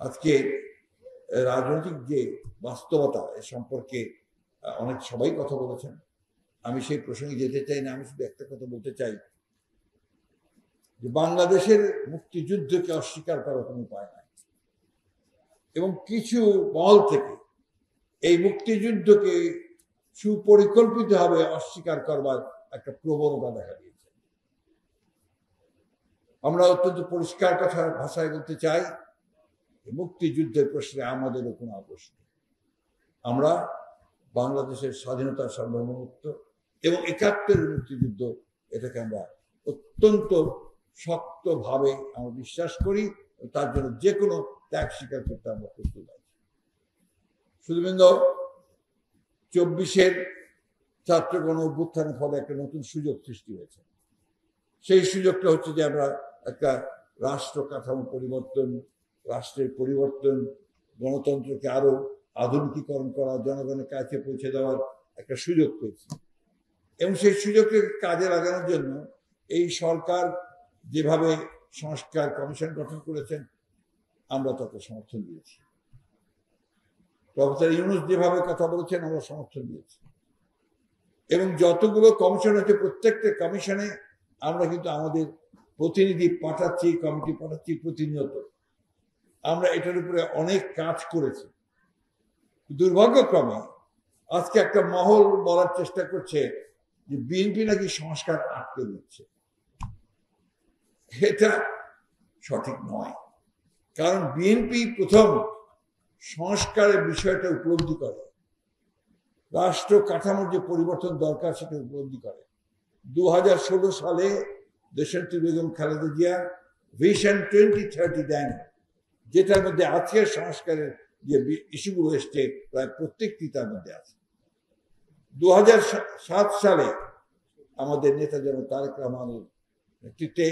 আজকে রাজনৈতিক যে বাস্তবতা এ সম্পর্কে অনেক সবাই কথা বলেছেন। আমি সেই প্রসঙ্গে যেতে চাই না, আমি শুধু একটা কথা বলতে চাই যে বাংলাদেশের মুক্তিযুদ্ধকে অস্বীকার করার কোনো উপায় নাই, এবং কিছু মহল থেকে এই মুক্তিযুদ্ধকে সুপরিকল্পিতভাবে অস্বীকার করবার একটা প্রবণতা দেখা দিয়েছে। আমরা অত্যন্ত পরিষ্কার কথা ভাষায় বলতে চাই, মুক্তিযুদ্ধের প্রশ্নে আমাদেরও কোনো আপোষ নেই। আমরা বাংলাদেশের স্বাধীনতার সার্বভৌমত্ব এবং ৭১-এর মুক্তিযুদ্ধ, এটাকে আমরা অত্যন্ত শক্তভাবে আমরা বিশ্বাস করি, তার জন্য যে কোনো ত্যাগ স্বীকার করতে আমরা প্রস্তুত আছি। শুধুমাত্র ২৪-এর ছাত্র গণ অভ্যুত্থানের ফলে একটা নতুন সুযোগ সৃষ্টি হয়েছে। সেই সুযোগটা হচ্ছে যে আমরা একটা রাষ্ট্র কাঠামো পরিবর্তন, রাষ্ট্রের পরিবর্তন, গণতন্ত্রকে আরো আধুনিকীকরণ করা, জনগণের কাছে পৌঁছে দেওয়ার একটা সুযোগ পেয়েছি। এবং সেই সুযোগকে কাজে লাগানোর জন্য এই সরকার যেভাবে সংস্কার কমিশন গঠন করেছেন, আমরা তাকে সমর্থন দিয়েছি। প্রফেসর ইউনূস যেভাবে কথা বলেছেন, আমরা সমর্থন দিয়েছি। এবং যতগুলো কমিশন হচ্ছে, প্রত্যেকটা কমিশনে আমরা কিন্তু আমাদের প্রতিনিধি পাঠাচ্ছি, কমিটি পাঠাচ্ছি প্রতিনিয়ত। আমরা এটার উপরে অনেক কাজ করেছি। দুর্ভাগ্যক্রমে আজকে একটা মহল বলার চেষ্টা করছে যে বিএনপি নাকি সংস্কার আটকে দিচ্ছে। এটা সঠিক নয়, কারণ বিএনপি প্রথম সংস্কারের বিষয়টা উপলব্ধি করে, রাষ্ট্র কাঠামোর যে পরিবর্তন দরকার সেটা উপলব্ধি করে। ২০১৬ সালে দেশনেত্রী বেগম খালেদা জিয়া ভিশন 2030 দেন, যেটার মধ্যে আজকের সংস্কারের যে ইস্যুগুলো এসছে প্রায় প্রত্যেকটি তার মধ্যে আছে। ২০০৭ সালে আমাদের নেতা যেমন তারেক রহমানের নেতৃত্বে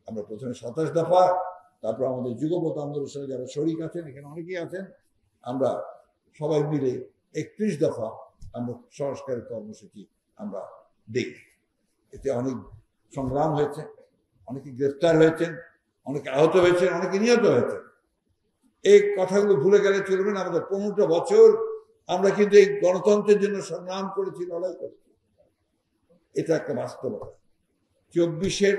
আমরা প্রথমে ২৭ দফা, তারপর আমাদের যুগপৎ আন্দোলনের সঙ্গে যারা শরিক আছেন, এখানে অনেকেই আছেন, আমরা সবাই মিলে ৩১ দফা আমরা সংস্কারের কর্মসূচি আমরা দিই। এতে অনেক সংগ্রাম হয়েছে, অনেকে গ্রেফতার হয়েছেন, অনেকে আহত হয়েছেন, অনেকে নিহত হয়েছেন। এই কথাগুলো ভুলে গেলে চলবে না। আমাদের ১৫টা বছর আমরা কিন্তু এই গণতন্ত্রের জন্য সংগ্রাম করেছি, লড়াই করেছি। এটা একটা বাস্তবতা। ২৪-এর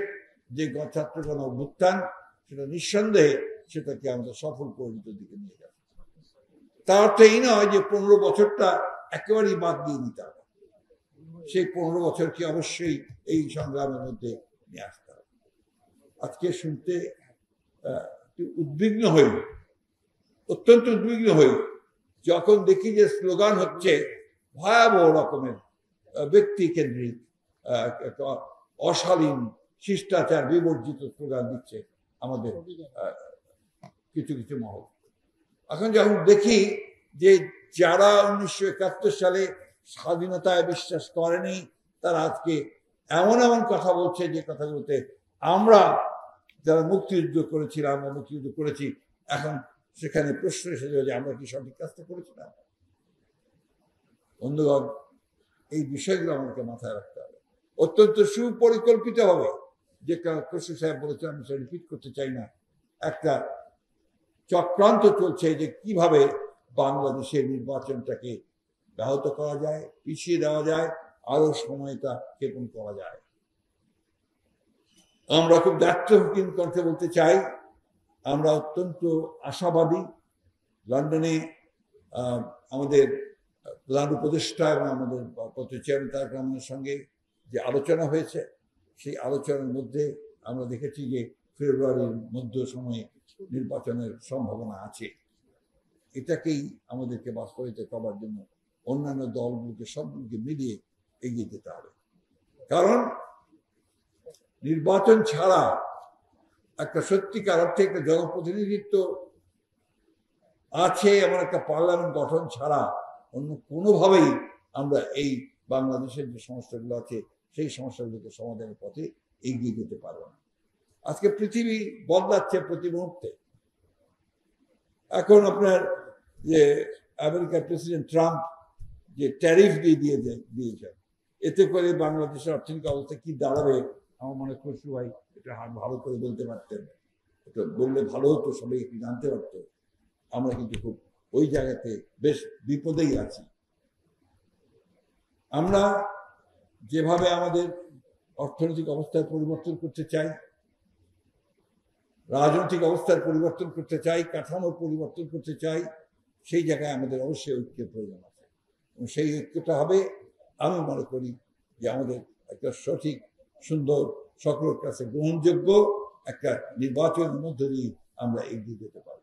যে ছাত্র গণ অভ্যুত্থান, সেটা নিঃসন্দেহে সেটাকে আমাদের সফল পরিণতির দিকে নিয়ে যাবে। তার অর্থ এই নয় যে ১৫ বছরটা একেবারেই বাদ দিয়ে নিতে হবে। সেই ১৫ বছরকে অবশ্যই এই সংগ্রামের মধ্যে নিয়ে আসতে হবে। আজকে শুনতে উদ্বিগ্ন হই, অত্যন্ত উদ্বিগ্ন হই যখন দেখি যে স্লোগান হচ্ছে ভয়াবহ রকমের ব্যক্তি কেন্দ্রিক, অশালীন, শিষ্টাচার বিবর্জিত স্লোগান দিচ্ছে আমাদের কিছু কিছু মহল। এখন যখন দেখি যে যারা ১৯৭১ সালে স্বাধীনতায় বিশ্বাস করেনি, তারা আজকে এমন এমন কথা বলছে যে কথাগুলোতে আমরা যারা মুক্তিযুদ্ধ করেছিলাম বা মুক্তিযুদ্ধ করেছি, এখন সেখানে প্রশ্ন এসে যাবে যে আমরা কি সঠিক কাজটা করেছিলাম। বন্ধুগণ, এই বিষয়গুলো আমাকে মাথায় রাখতে হবে অত্যন্ত সুপরিকল্পিত হবে। যে খসরু সাহেব বলেছেন, আমি সেটা রিপিট করতে চাই না, একটা চক্রান্ত চলছে যে কিভাবে বাংলাদেশের নির্বাচনটাকে ব্যাহত করা যায়, পিছিয়ে দেওয়া যায়, আরো সময়টা ক্ষেপণ করা যায়। আমরা খুব দায়িত্বহীন কণ্ঠে বলতে চাই, আমরা অত্যন্ত আশাবাদী। লন্ডনে আমাদের প্রধান উপদেষ্টা এবং আমাদের চেয়ারম্যান তারেক রহমানের সঙ্গে যে আলোচনা হয়েছে, সেই আলোচনার মধ্যে আমরা দেখেছি যে ফেব্রুয়ারির মধ্য সময়ে নির্বাচনের সম্ভাবনা আছে। এটাকেই আমাদেরকে বাস্তবায়িত করার জন্য অন্যান্য দলগুলোকে সবগুলোকে মিলিয়ে এগিয়ে যেতে হবে। কারণ নির্বাচন ছাড়া একটা সত্যিকার অর্থে একটা জনপ্রতিনিধিত্ব আছে এমন একটা পার্লামেন্ট গঠন ছাড়া অন্য কোনোভাবেই আমরা এই বাংলাদেশের যে সমস্যাগুলো আছে সেই সমস্যাগুলোকে সমাধানের পথে এগিয়ে যেতে পারবো না। আজকে পৃথিবী বদলাচ্ছে প্রতি মুহূর্তে। এখন আপনার যে আমেরিকার প্রেসিডেন্ট ট্রাম্প যে ট্যারিফ দিয়েছেন, এতে করে বাংলাদেশের অর্থনৈতিক অবস্থা কি দাঁড়াবে, আমার মনে খসরু ভাই এটা ভালো করে বলতে পারতেন। এটা বললে ভালো হতো, সবাই একটু জানতে পারতো। আমরা কিন্তু খুব ওই জায়গাতে বেশ বিপদেই আছি। আমরা যেভাবে আমাদের অর্থনৈতিক অবস্থার পরিবর্তন করতে চাই, রাজনৈতিক অবস্থার পরিবর্তন করতে চাই, কাঠামোর পরিবর্তন করতে চাই, সেই জায়গায় আমাদের অবশ্যই ঐক্যের প্রয়োজন আছে। এবং সেই ঐক্যটা হবে, আমি মনে করি যে আমাদের একটা সঠিক, সুন্দর, সকলের কাছে গ্রহণযোগ্য একটা নির্বাচনের মধ্য দিয়ে আমরা এগিয়ে যেতে পারব।